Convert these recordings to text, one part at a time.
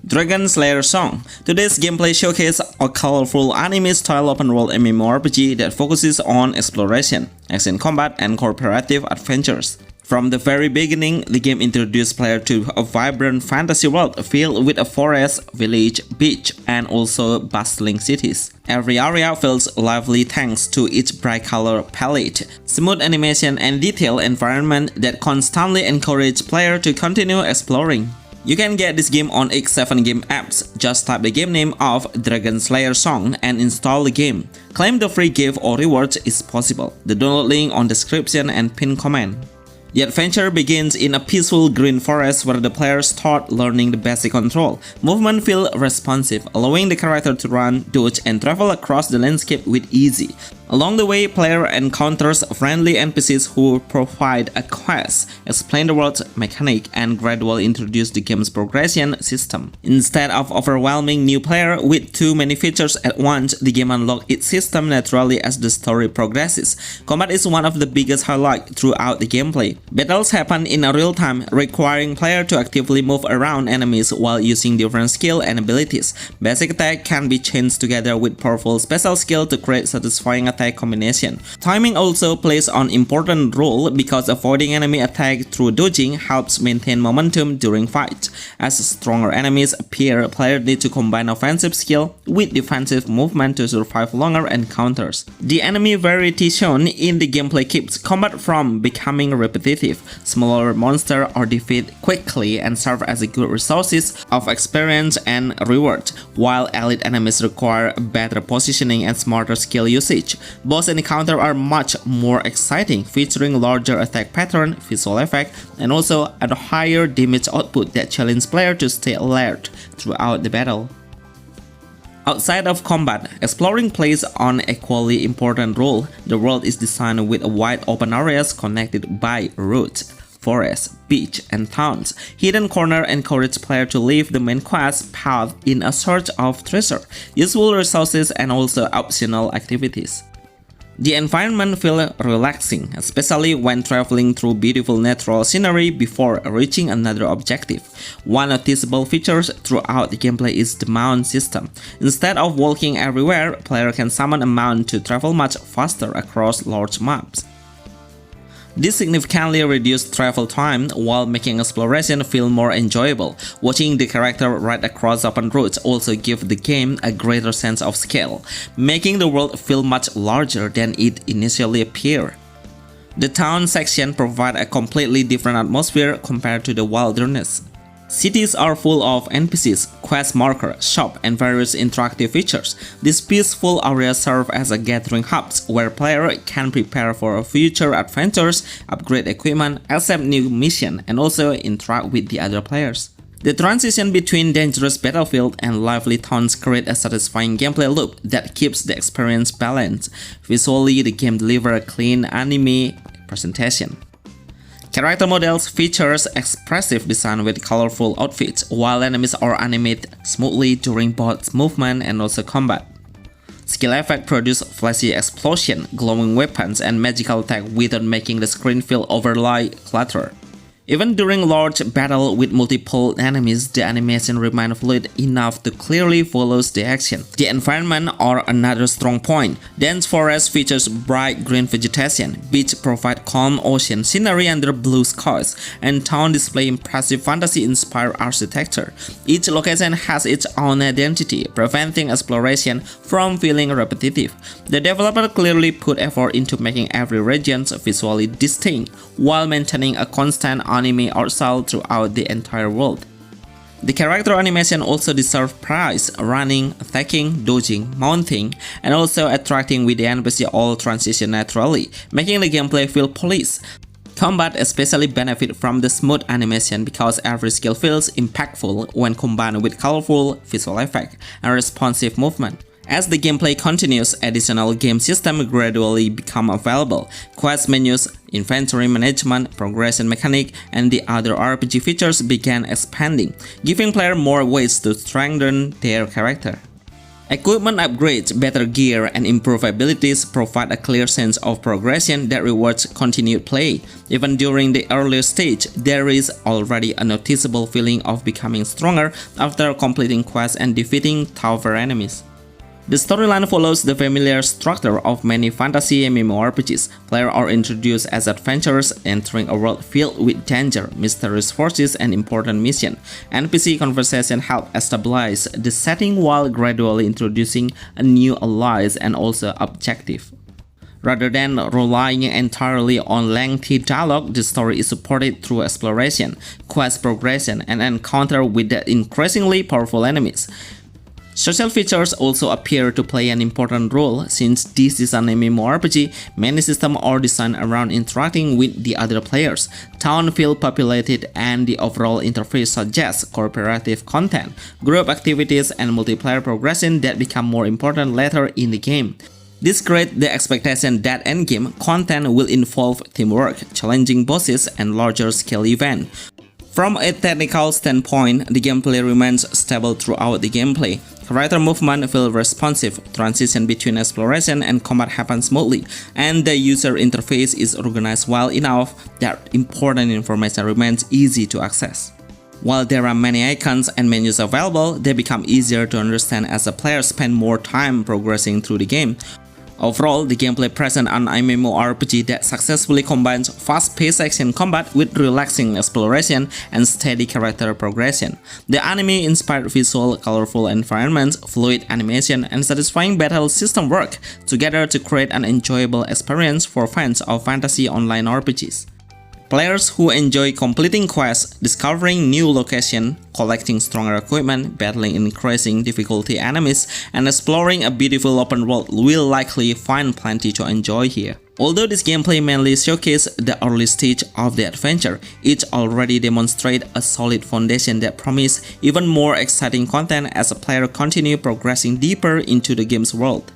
Dragon Slayer Song. Today's gameplay showcases a colorful anime-style open-world MMORPG that focuses on exploration, action combat, and cooperative adventures. From the very beginning, the game introduced players to a vibrant fantasy world filled with a forest, village, beach, and also bustling cities. Every area feels lively thanks to its bright color palette, smooth animation, and detailed environment that constantly encourage players to continue exploring. You can get this game on X7 game apps. Just type the game name of Dragon Slayer Song and install the game. Claim the free gift or rewards is possible. The download link on description and pinned comment. The adventure begins in a peaceful green forest where the players start learning the basic control. Movement feels responsive, allowing the character to run, dodge, and travel across the landscape with ease. Along the way, player encounters friendly NPCs who provide a quest, explain the world's mechanic, and gradually introduce the game's progression system. Instead of overwhelming new player with too many features at once, the game unlocks its system naturally as the story progresses. Combat is one of the biggest highlights throughout the gameplay. Battles happen in real time, requiring player to actively move around enemies while using different skills and abilities. Basic attack can be changed together with powerful special skill to create satisfying attack combination. Timing also plays an important role because avoiding enemy attack through dodging helps maintain momentum during fights. As stronger enemies appear, players need to combine offensive skill with defensive movement to survive longer encounters. The enemy variety shown in the gameplay keeps combat from becoming repetitive. Smaller monsters are defeated quickly and serve as good resources of experience and reward, while elite enemies require better positioning and smarter skill usage. Boss encounters are much more exciting, featuring larger attack pattern, visual effect, and also a higher damage output that challenge players to stay alert throughout the battle. Outside of combat, exploring plays an equally important role. The world is designed with wide open areas connected by roads, forests, beach, and towns. Hidden corners encourage players to leave the main quest path in a search of treasure, useful resources, and also optional activities. The environment feels relaxing, especially when traveling through beautiful natural scenery before reaching another objective. One noticeable feature throughout the gameplay is the mount system. Instead of walking everywhere, player can summon a mount to travel much faster across large maps. This significantly reduces travel time while making exploration feel more enjoyable. Watching the character ride across open roads also gives the game a greater sense of scale, making the world feel much larger than it initially appeared. The town section provides a completely different atmosphere compared to the wilderness. Cities are full of NPCs, quest markers, shops, and various interactive features. These peaceful areas serve as a gathering hubs where players can prepare for future adventures, upgrade equipment, accept new missions, and also interact with the other players. The transition between dangerous battlefield and lively towns create a satisfying gameplay loop that keeps the experience balanced. Visually, the game delivers a clean anime presentation. Character models features expressive design with colorful outfits, while enemies are animated smoothly during both movement and also combat. Skill effects produce flashy explosions, glowing weapons, and magical attack without making the screen feel overly cluttered. Even during large battle with multiple enemies, the animation remains fluid enough to clearly follow the action. The environment are another strong point. Dense forest features bright green vegetation, beach provide calm ocean scenery under blue skies, and town display impressive fantasy-inspired architecture. Each location has its own identity, preventing exploration from feeling repetitive. The developer clearly put effort into making every region visually distinct, while maintaining a constant anime art style throughout the entire world. The character animation also deserves praise. Running, attacking, dodging, mounting, and also attracting with the NPC all transition naturally, making the gameplay feel polished. Combat especially benefits from the smooth animation because every skill feels impactful when combined with colorful visual effects and responsive movement. As the gameplay continues, additional game systems gradually become available. Quest menus, inventory management, progression mechanic, and the other RPG features began expanding, giving players more ways to strengthen their character. Equipment upgrades, better gear, and improved abilities provide a clear sense of progression that rewards continued play. Even during the earlier stage, there is already a noticeable feeling of becoming stronger after completing quests and defeating tougher enemies. The storyline follows the familiar structure of many fantasy MMORPGs. Players are introduced as adventurers entering a world filled with danger, mysterious forces, and important missions. NPC conversation help establish the setting while gradually introducing a new allies and also objective. Rather than relying entirely on lengthy dialogue, the story is supported through exploration, quest progression, and encounter with the increasingly powerful enemies. Social features also appear to play an important role. Since this is an MMORPG, many systems are designed around interacting with the other players. Towns feel populated and the overall interface suggests cooperative content, group activities, and multiplayer progression that become more important later in the game. This creates the expectation that endgame content will involve teamwork, challenging bosses, and larger-scale events. From a technical standpoint, the gameplay remains stable throughout the gameplay. Character movement feels responsive, transition between exploration and combat happens smoothly, and the user interface is organized well enough that important information remains easy to access. While there are many icons and menus available, they become easier to understand as the players spend more time progressing through the game. Overall, the gameplay presents an MMORPG that successfully combines fast-paced action combat with relaxing exploration and steady character progression. The anime-inspired visual, colorful environments, fluid animation, and satisfying battle system work together to create an enjoyable experience for fans of fantasy online RPGs. Players who enjoy completing quests, discovering new locations, collecting stronger equipment, battling increasing difficulty enemies, and exploring a beautiful open world will likely find plenty to enjoy here. Although this gameplay mainly showcases the early stage of the adventure, it already demonstrates a solid foundation that promises even more exciting content as a player continues progressing deeper into the game's world.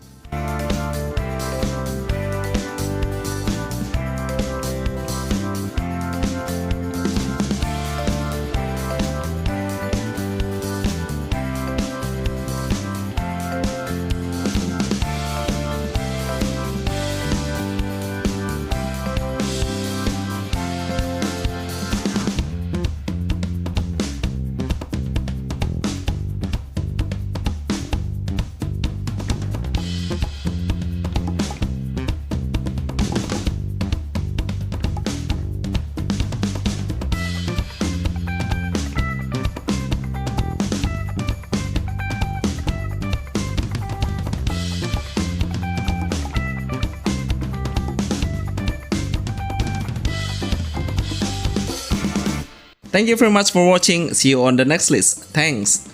Thank you very much for watching. See you on the next list. Thanks.